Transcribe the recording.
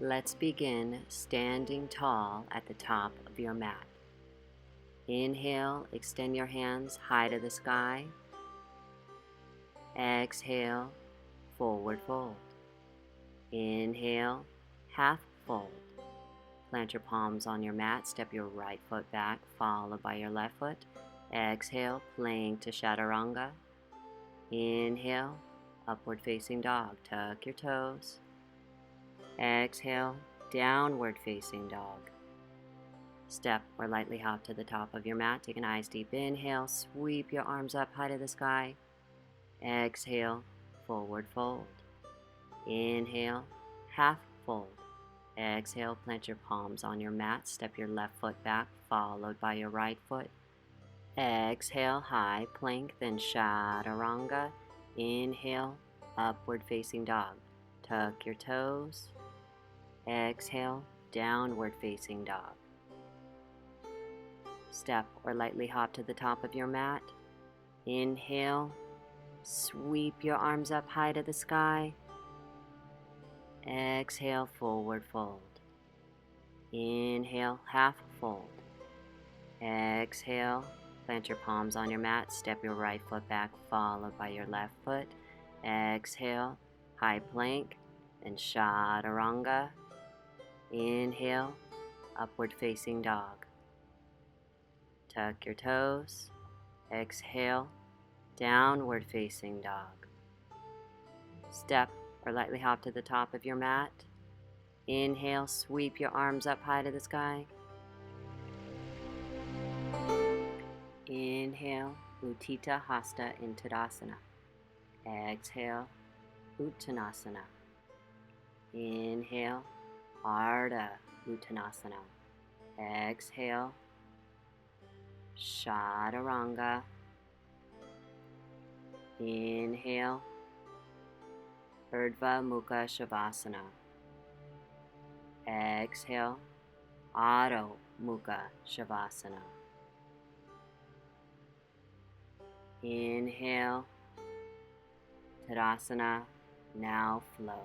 Let's begin standing tall at the top of your mat. Inhale, extend your hands high to the sky. Exhale, forward fold. Inhale, half fold. Plant your palms on your mat, step your right foot back, followed by your left foot. Exhale, plank to chaturanga. Inhale, upward facing dog, tuck your toes. Exhale, downward facing dog. Step or lightly hop to the top of your mat. Take a nice deep inhale, sweep your arms up high to the sky. Exhale, forward fold. Inhale, half fold. Exhale, plant your palms on your mat, step your left foot back, followed by your right foot. Exhale, high plank, then chaturanga. Inhale, upward facing dog. Tuck your toes. Exhale, downward facing dog. Step or lightly hop to the top of your mat. Inhale, sweep your arms up high to the sky. Exhale, forward fold. Inhale, half fold. Exhale, plant your palms on your mat, step your right foot back, followed by your left foot. Exhale, high plank, and chaturanga. Inhale, upward facing dog. Tuck your toes. Exhale, downward facing dog. Step or lightly hop to the top of your mat. Inhale, sweep your arms up high to the sky. Inhale, Utthita Hasta in Tadasana. Exhale, Uttanasana. Inhale, Ardha Uttanasana. Exhale, Chaturanga. Inhale, Urdhva Mukha Shavasana. Exhale, Adho Mukha Shavasana. Inhale, Tadasana, now flow.